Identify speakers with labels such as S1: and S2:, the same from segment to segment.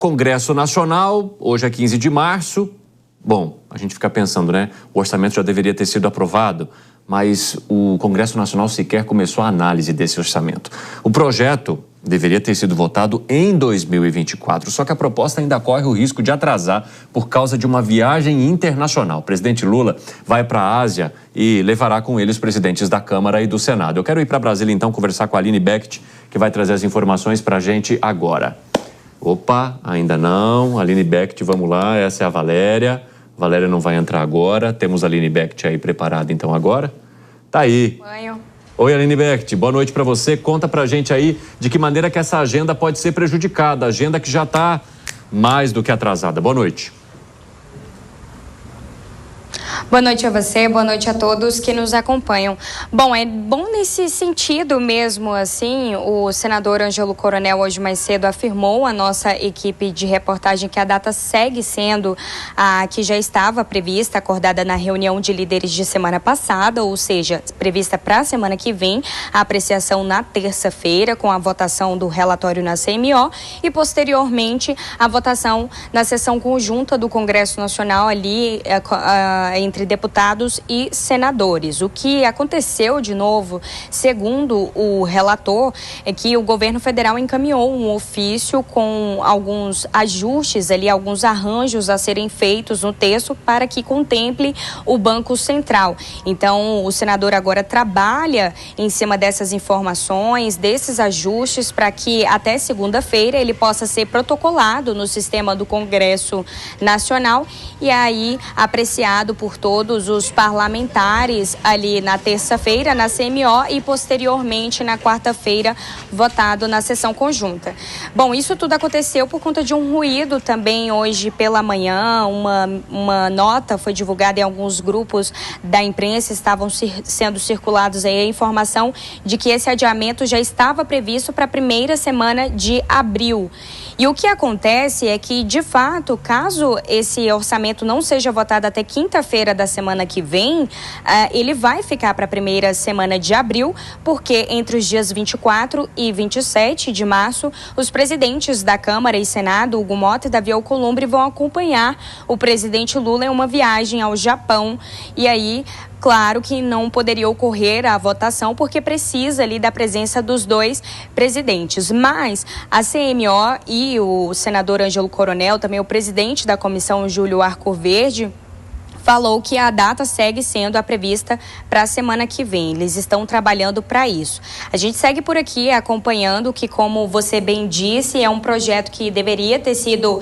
S1: Congresso Nacional, hoje é 15 de março. Bom, a gente fica pensando, né? O orçamento já deveria ter sido aprovado, mas o Congresso Nacional sequer começou a análise desse orçamento. O projeto deveria ter sido votado em 2024, só que a proposta ainda corre o risco de atrasar por causa de uma viagem internacional. O presidente Lula vai para a Ásia e levará com ele os presidentes da Câmara e do Senado. Eu quero ir para Brasília, então, conversar com a Aline Becht, que vai trazer as informações para a gente agora. Opa, ainda não. Aline Becht, vamos lá, essa é a Valéria. Valéria não vai entrar agora. Temos a Aline Becht aí preparada, então, agora. Tá aí.
S2: Banho.
S1: Oi, Aline Becht, boa noite para você. Conta pra gente aí de que maneira que essa agenda pode ser prejudicada, agenda que já está mais do que atrasada. Boa noite.
S2: Boa noite a você, boa noite a todos que nos acompanham. Bom, é bom nesse sentido mesmo, assim, o senador Ângelo Coronel hoje mais cedo afirmou à nossa equipe de reportagem que a data segue sendo a que já estava prevista, acordada na reunião de líderes de semana passada, ou seja, prevista para a semana que vem, a apreciação na terça-feira, com a votação do relatório na CMO e, posteriormente, a votação na sessão conjunta do Congresso Nacional ali entre deputados e senadores. O que aconteceu de novo, segundo o relator, é que o governo federal encaminhou um ofício com alguns ajustes ali, alguns arranjos a serem feitos no texto para que contemple o Banco Central. Então, o senador agora trabalha em cima dessas informações, desses ajustes, para que até segunda-feira ele possa ser protocolado no sistema do Congresso Nacional e aí apreciado por todos os parlamentares ali na terça-feira, na CMO e posteriormente na quarta-feira, votado na sessão conjunta. Bom, isso tudo aconteceu por conta de um ruído também hoje pela manhã, uma nota foi divulgada em alguns grupos da imprensa, estavam sendo circulados aí a informação de que esse adiamento já estava previsto para a primeira semana de abril. E o que acontece é que, de fato, caso esse orçamento não seja votado até quinta-feira da semana que vem, ele vai ficar para a primeira semana de abril, porque entre os dias 24 e 27 de março, os presidentes da Câmara e Senado, Hugo Mota e Davi Alcolumbre, vão acompanhar o presidente Lula em uma viagem ao Japão. E aí, claro que não poderia ocorrer a votação porque precisa ali da presença dos dois presidentes. Mas a CMO e o senador Ângelo Coronel, também o presidente da comissão, Júlio Arcoverde, falou que a data segue sendo a prevista para a semana que vem. Eles estão trabalhando para isso. A gente segue por aqui acompanhando que, como você bem disse, é um projeto que deveria ter sido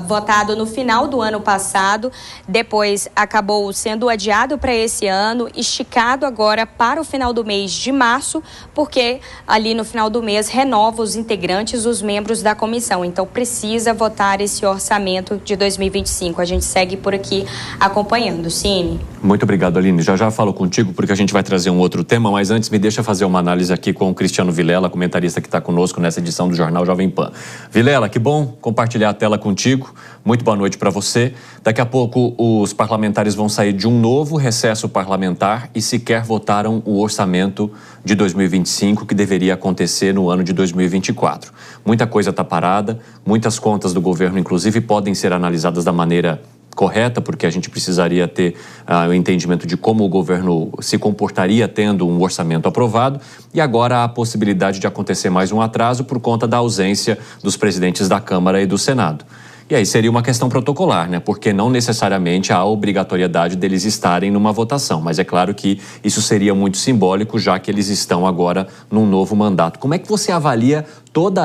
S2: votado no final do ano passado, depois acabou sendo adiado para esse ano, esticado agora para o final do mês de março, porque ali no final do mês renova os integrantes, os membros da comissão. Então precisa votar esse orçamento de 2025. A gente segue por aqui acompanhando. Cine.
S1: Muito obrigado, Aline. Já falo contigo porque a gente vai trazer um outro tema, mas antes me deixa fazer uma análise aqui com o Cristiano Vilela, comentarista que está conosco nessa edição do Jornal Jovem Pan. Vilela, que bom compartilhar a tela contigo. Muito boa noite para você. Daqui a pouco os parlamentares vão sair de um novo recesso parlamentar e sequer votaram o orçamento de 2025 que deveria acontecer no ano de 2024. Muita coisa está parada, muitas contas do governo, inclusive, podem ser analisadas da maneira correta, porque a gente precisaria ter o entendimento de como o governo se comportaria tendo um orçamento aprovado, e agora há a possibilidade de acontecer mais um atraso por conta da ausência dos presidentes da Câmara e do Senado. E aí seria uma questão protocolar, né? Porque não necessariamente há a obrigatoriedade deles estarem numa votação, mas é claro que isso seria muito simbólico, já que eles estão agora num novo mandato. Como é que você avalia todo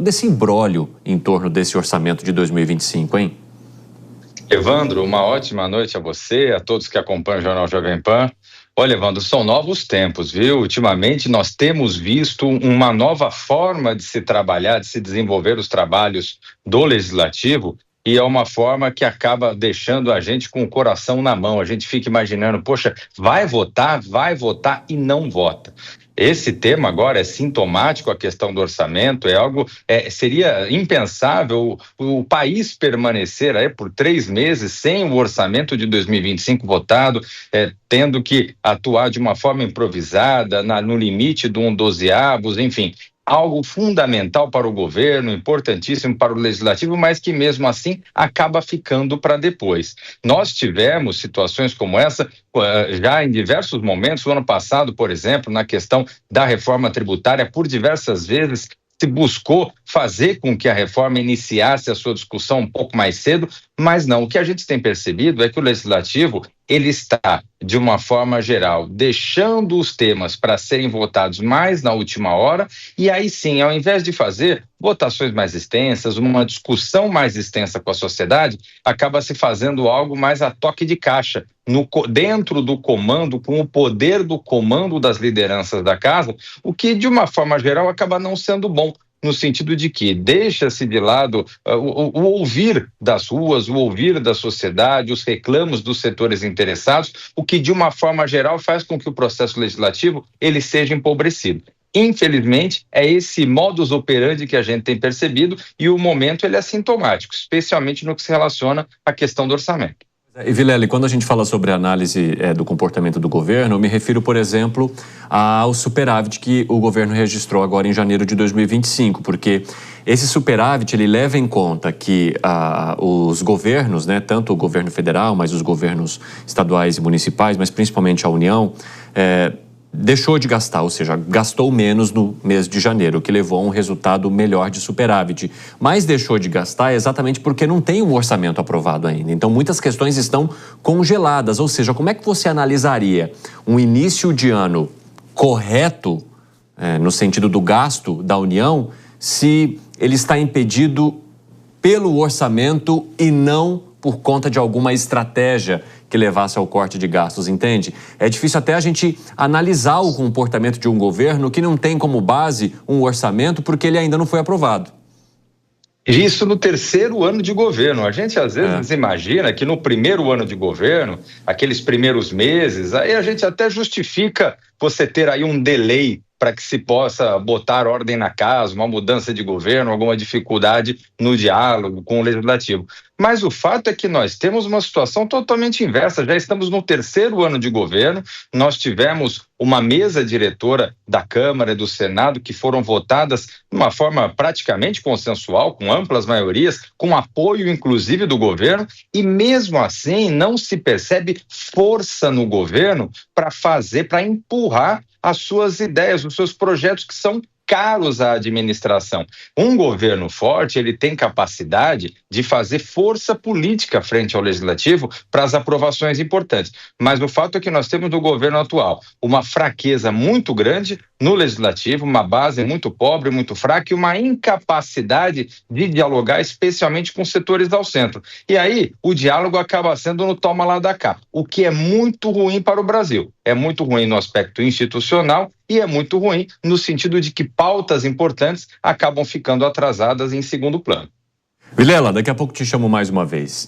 S1: esse imbróglio em torno desse orçamento de 2025, hein?
S3: Evandro, uma ótima noite a você, a todos que acompanham o Jornal Jovem Pan. Olha, Evandro, são novos tempos, viu? Ultimamente nós temos visto uma nova forma de se trabalhar, de se desenvolver os trabalhos do Legislativo, e é uma forma que acaba deixando a gente com o coração na mão. A gente fica imaginando, poxa, vai votar e não vota. Esse tema agora é sintomático, a questão do orçamento, é algo, seria impensável o país permanecer aí por 3 meses sem o orçamento de 2025 votado, tendo que atuar de uma forma improvisada, no limite do 1/12, enfim. algo fundamental para o governo, importantíssimo para o legislativo, mas que mesmo assim acaba ficando para depois. Nós tivemos situações como essa já em diversos momentos. O ano passado, por exemplo, na questão da reforma tributária, por diversas vezes se buscou fazer com que a reforma iniciasse a sua discussão um pouco mais cedo, mas não. O que a gente tem percebido é que o legislativo ele está, de uma forma geral, deixando os temas para serem votados mais na última hora, e aí sim, ao invés de fazer votações mais extensas, uma discussão mais extensa com a sociedade, acaba se fazendo algo mais a toque de caixa, dentro do comando, com o poder do comando das lideranças da casa, o que, de uma forma geral, acaba não sendo bom, no sentido de que deixa-se de lado o ouvir das ruas, o ouvir da sociedade, os reclamos dos setores interessados, o que de uma forma geral faz com que o processo legislativo ele seja empobrecido. Infelizmente, é esse modus operandi que a gente tem percebido e o momento ele é sintomático, especialmente no que se relaciona à questão do orçamento.
S1: E Vilela, quando a gente fala sobre a análise do comportamento do governo, eu me refiro, por exemplo, ao superávit que o governo registrou agora em janeiro de 2025, porque esse superávit ele leva em conta que os governos, né, tanto o governo federal, mas os governos estaduais e municipais, mas principalmente a União, deixou de gastar, ou seja, gastou menos no mês de janeiro, o que levou a um resultado melhor de superávit. Mas deixou de gastar exatamente porque não tem um orçamento aprovado ainda. Então, muitas questões estão congeladas. Ou seja, como é que você analisaria um início de ano correto, no sentido do gasto da União, se ele está impedido pelo orçamento e não por conta de alguma estratégia que levasse ao corte de gastos, entende? É difícil até a gente analisar o comportamento de um governo que não tem como base um orçamento porque ele ainda não foi aprovado.
S3: Isso no terceiro ano de governo. A gente às vezes imagina que no primeiro ano de governo, aqueles primeiros meses, aí a gente até justifica você ter aí um delay para que se possa botar ordem na casa, uma mudança de governo, alguma dificuldade no diálogo com o legislativo. Mas o fato é que nós temos uma situação totalmente inversa. Já estamos no terceiro ano de governo, nós tivemos uma mesa diretora da Câmara e do Senado que foram votadas de uma forma praticamente consensual, com amplas maiorias, com apoio inclusive do governo, e mesmo assim não se percebe força no governo para empurrar as suas ideias, os seus projetos que são caros à administração. Um governo forte, ele tem capacidade de fazer força política frente ao legislativo para as aprovações importantes. Mas o fato é que nós temos no governo atual uma fraqueza muito grande no legislativo, uma base muito pobre, muito fraca e uma incapacidade de dialogar, especialmente com setores ao centro. E aí, o diálogo acaba sendo no toma lá da cá, o que é muito ruim para o Brasil. É muito ruim no aspecto institucional e é muito ruim no sentido de que pautas importantes acabam ficando atrasadas em segundo plano.
S1: Vilela, daqui a pouco te chamo mais uma vez.